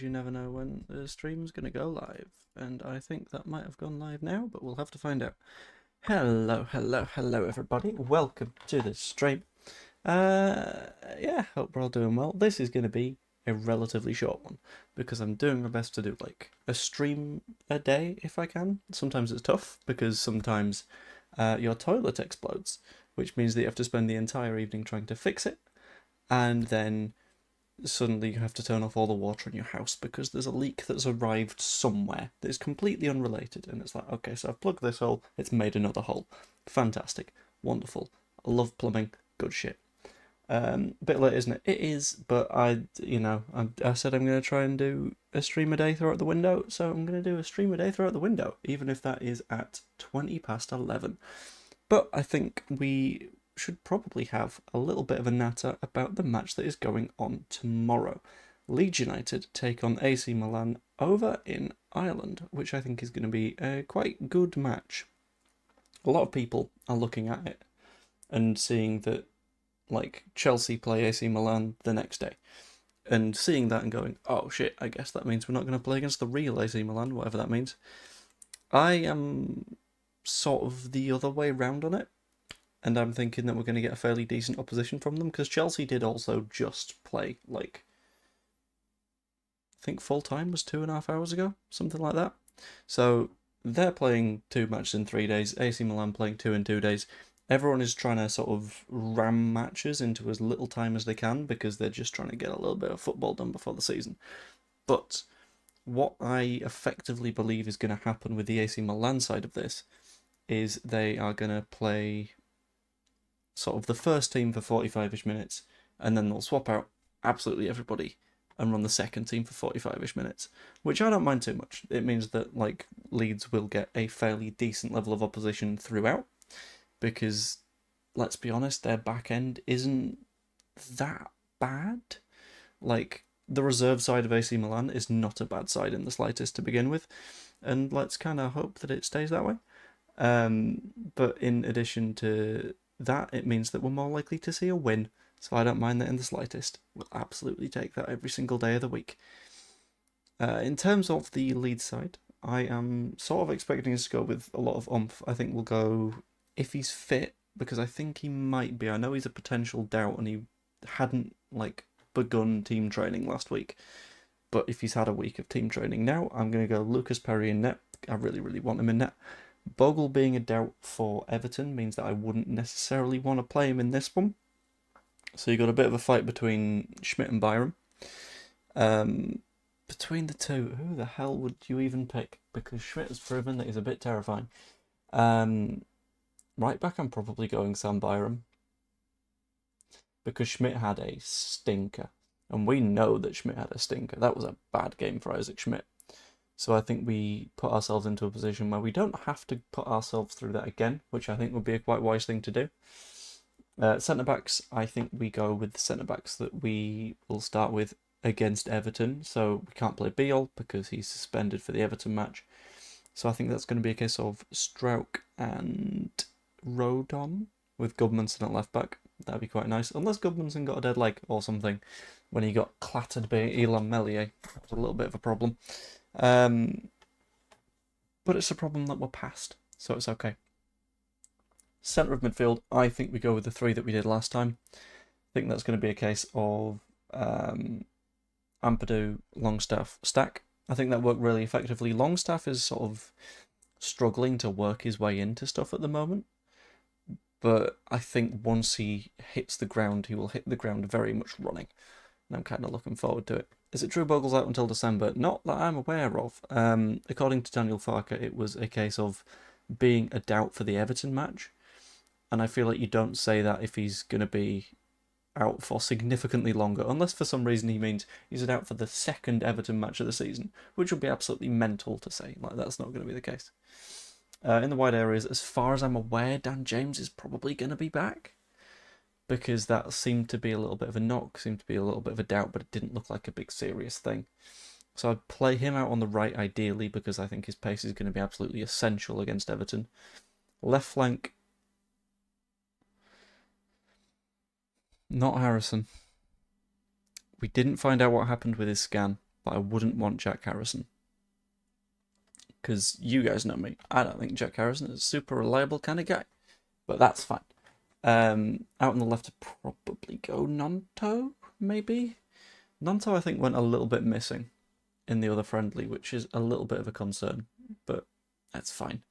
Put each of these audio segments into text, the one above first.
You never know when the stream's going to go live, and I think that might have gone live now, but we'll have to find out. Hello everybody. Welcome to the stream. Yeah, hope we're all doing well. This is going to be a relatively short one, because I'm doing my best to do like a stream a day if I can. Sometimes it's tough, because sometimes your toilet explodes, which means that you have to spend the entire evening trying to fix it, and then suddenly you have to turn off all the water in your house because there's a leak that's arrived somewhere that is completely unrelated. And it's like, okay, so I've plugged this hole, it's made another hole. Fantastic. Wonderful. I love plumbing. Good shit. Bit late, isn't it? It is, but I said I'm going to try and do a stream a day throw out the window, so I'm going to do a stream a day throw out the window, even if that is at 20 past 11. But I think we should probably have a little bit of a natter about the match that is going on tomorrow. Leeds United take on AC Milan over in Ireland, which I think is going to be a quite good match. A lot of people are looking at it and seeing that, like, Chelsea play AC Milan the next day, and seeing that and going, oh shit, I guess that means we're not going to play against the real AC Milan, whatever that means. I am sort of the other way round on it, and I'm thinking that we're going to get a fairly decent opposition from them, because Chelsea did also just play, like, I think full time was 2.5 hours ago, something like that. So they're playing 2 matches in 3 days, AC Milan playing 2 in 2 days. Everyone is trying to sort of ram matches into as little time as they can, because they're just trying to get a little bit of football done before the season. But what I effectively believe is going to happen with the AC Milan side of this is they are going to play sort of the first team for 45-ish minutes, and then they'll swap out absolutely everybody and run the second team for 45-ish minutes, which I don't mind too much. It means that, like, Leeds will get a fairly decent level of opposition throughout, because, let's be honest, their back end isn't that bad. Like, the reserve side of AC Milan is not a bad side in the slightest to begin with, and let's kind of hope that it stays that way. But in addition to that, it means that we're more likely to see a win, so I don't mind that in the slightest. We'll absolutely take that every single day of the week. In terms of the lead side, I am sort of expecting us to go with a lot of oomph. I think we'll go, if he's fit, because I think he might be. I know he's a potential doubt, and he hadn't, like, begun team training last week. But if he's had a week of team training now, I'm going to go Lucas Perry in net. I really, really want him in net. Bogle being a doubt for Everton means that I wouldn't necessarily want to play him in this one. So you got a bit of a fight between Schmidt and Byram. Between the two, who the hell would you even pick? Because Schmidt has proven that he's a bit terrifying. Right back, I'm probably going Sam Byram, because Schmidt had a stinker. And we know that Schmidt had a stinker. That was a bad game for Isaac Schmidt. So I think we put ourselves into a position where we don't have to put ourselves through that again, which I think would be a quite wise thing to do. Centre-backs, I think we go with the centre-backs that we will start with against Everton. So we can't play Beale because he's suspended for the Everton match. So I think that's going to be a case of Strauch and Rodon, with Gudmundsson at left-back. That'd be quite nice. Unless Gudmundsson got a dead leg or something when he got clattered by Elan Meslier. That was a little bit of a problem. But it's a problem that we're past, so it's okay. Centre of midfield, I think we go with the 3 that we did last time. I think that's going to be a case of Ampadu, Longstaff, Stack. I think that worked really effectively. Longstaff is sort of struggling to work his way into stuff at the moment, but I think once he hits the ground, he will hit the ground very much running, and I'm kind of looking forward to it. Is it true Bogle's out until December? Not that I'm aware of. According to Daniel Farker, it was a case of being a doubt for the Everton match, and I feel like you don't say that if he's going to be out for significantly longer, unless for some reason he means he's out for the second Everton match of the season, which would be absolutely mental to say. Like, that's not going to be the case. In the wide areas, as far as I'm aware, Dan James is probably going to be back, because that seemed to be a little bit of a knock, seemed to be a little bit of a doubt, but it didn't look like a big serious thing. So I'd play him out on the right ideally, because I think his pace is going to be absolutely essential against Everton. Left flank, not Harrison. We didn't find out what happened with his scan, but I wouldn't want Jack Harrison. Because you guys know me. I don't think Jack Harrison is a super reliable kind of guy. But that's fine. Out on the left, I'd probably go Nonto, maybe? Nonto, I think, went a little bit missing in the other friendly, which is a little bit of a concern. But that's fine.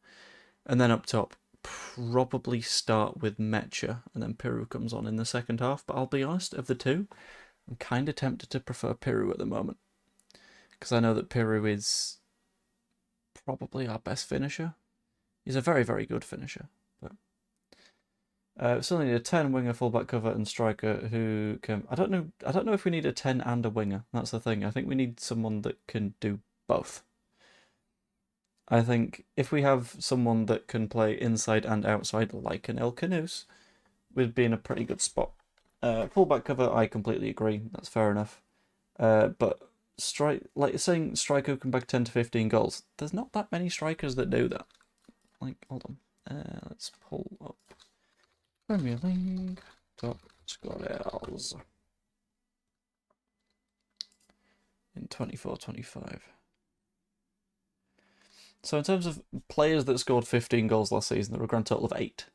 And then up top, probably start with Mecha, and then Piru comes on in the second half. But I'll be honest, of the two, I'm kind of tempted to prefer Piru at the moment. Because I know that Piru is probably our best finisher. He's a very, very good finisher. But still need a 10 winger, fullback, cover, and striker who can. I don't know if we need a 10 and a winger. That's the thing. I think we need someone that can do both. I think if we have someone that can play inside and outside, like an El Canus, we'd be in a pretty good spot. Fullback cover, I completely agree. That's fair enough. But like saying striker who can back 10 to 15 goals. There's not that many strikers that do that. Like, hold on. Let's pull up Premier League top scorers in 24-25. So in terms of players that scored 15 goals last season, there were a grand total of 8.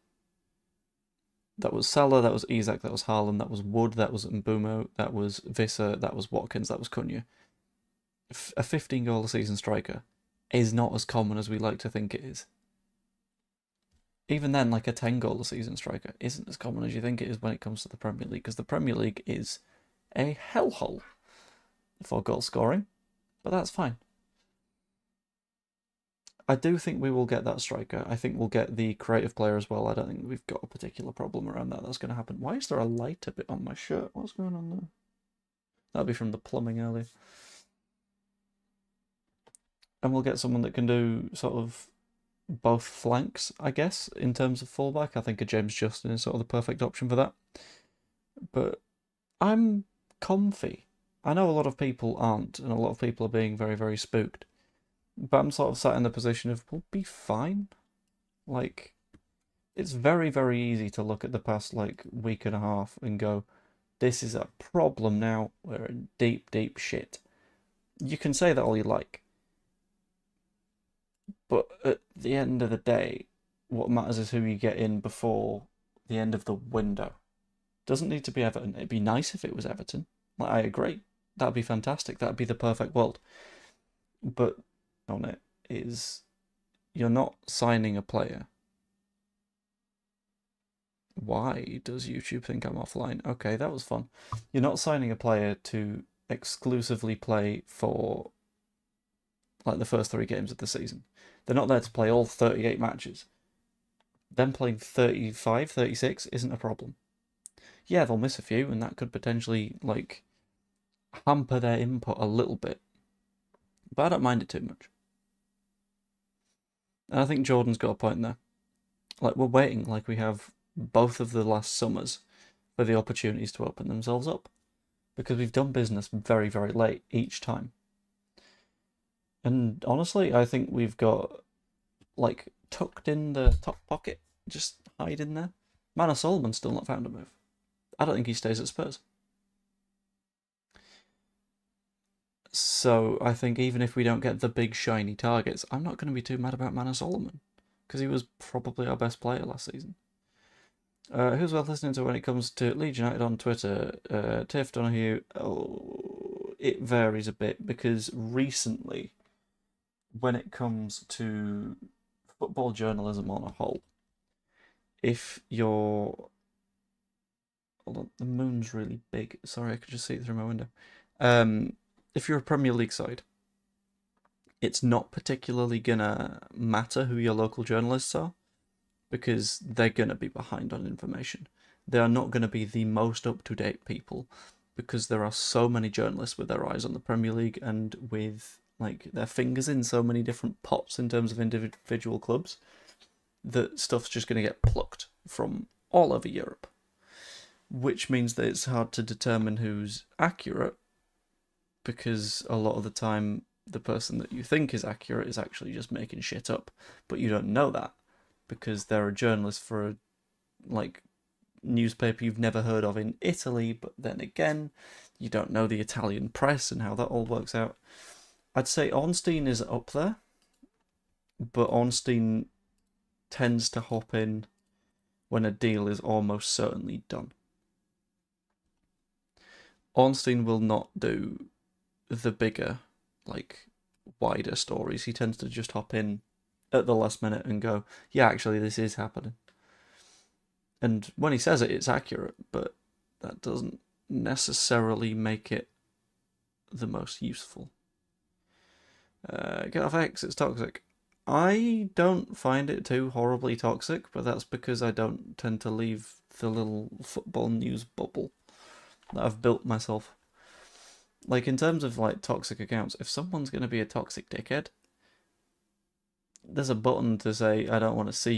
That was Salah, that was Isak, that was Haaland, that was Wood, that was Mbumo, that was Visser, that was Watkins, that was Cunha. A 15-goal a season striker is not as common as we like to think it is. Even then, like a 10-goal a season striker isn't as common as you think it is when it comes to the Premier League, because the Premier League is a hellhole for goal scoring, but that's fine. I do think we will get that striker. I think we'll get the creative player as well. I don't think we've got a particular problem around that. That's going to happen. Why is there a light a bit on my shirt? What's going on there? That'll be from the plumbing earlier. And we'll get someone that can do sort of both flanks, I guess, in terms of fullback. I think a James Justin is sort of the perfect option for that. But I'm comfy. I know a lot of people aren't, and a lot of people are being very, very spooked. But I'm sort of sat in the position of, we'll be fine. Like, it's very, very easy to look at the past, like, week and a half and go, this is a problem now. We're in deep, deep shit. You can say that all you like. But at the end of the day, what matters is who you get in before the end of the window. Doesn't need to be Everton. It'd be nice if it was Everton. Like, I agree. That'd be fantastic. That'd be the perfect world. But on it is, you're not signing a player. Why does YouTube think I'm offline? Okay, that was fun. You're not signing a player to exclusively play for like the first 3 games of the season. They're not there to play all 38 matches. Them playing 35, 36 isn't a problem. Yeah, they'll miss a few, and that could potentially like hamper their input a little bit. But I don't mind it too much. And I think Jordan's got a point there. Like, we're waiting, like we have both of the last summers, for the opportunities to open themselves up. Because we've done business very, very late each time. And honestly, I think we've got, like, tucked in the top pocket, just hide in there. Manor Solomon's still not found a move. I don't think he stays at Spurs. So I think even if we don't get the big shiny targets, I'm not going to be too mad about Manor Solomon, because he was probably our best player last season. Who's worth listening to when it comes to Leeds United on Twitter? Tiff Donahue. Oh, it varies a bit, because recently, when it comes to football journalism on a whole, if you're... Hold on, the moon's really big. Sorry, I could just see it through my window. If you're a Premier League side, it's not particularly gonna matter who your local journalists are, because they're gonna be behind on information. They are not gonna be the most up-to-date people, because there are so many journalists with their eyes on the Premier League and with like their fingers in so many different pots in terms of individual clubs, that stuff's just gonna get plucked from all over Europe, which means that it's hard to determine who's accurate, because a lot of the time the person that you think is accurate is actually just making shit up, but you don't know that because they're a journalist for a newspaper you've never heard of in Italy. But then again, you don't know the Italian press and how that all works out. I'd say Ornstein is up there, but Ornstein tends to hop in when a deal is almost certainly done. Ornstein will not do the bigger, like, wider stories. He tends to just hop in at the last minute and go, yeah, actually, this is happening. And when he says it, it's accurate, but that doesn't necessarily make it the most useful. Get off X, it's toxic. I don't find it too horribly toxic, but that's because I don't tend to leave the little football news bubble that I've built myself. Like, in terms of, like, toxic accounts, if someone's going to be a toxic dickhead, there's a button to say, I don't want to see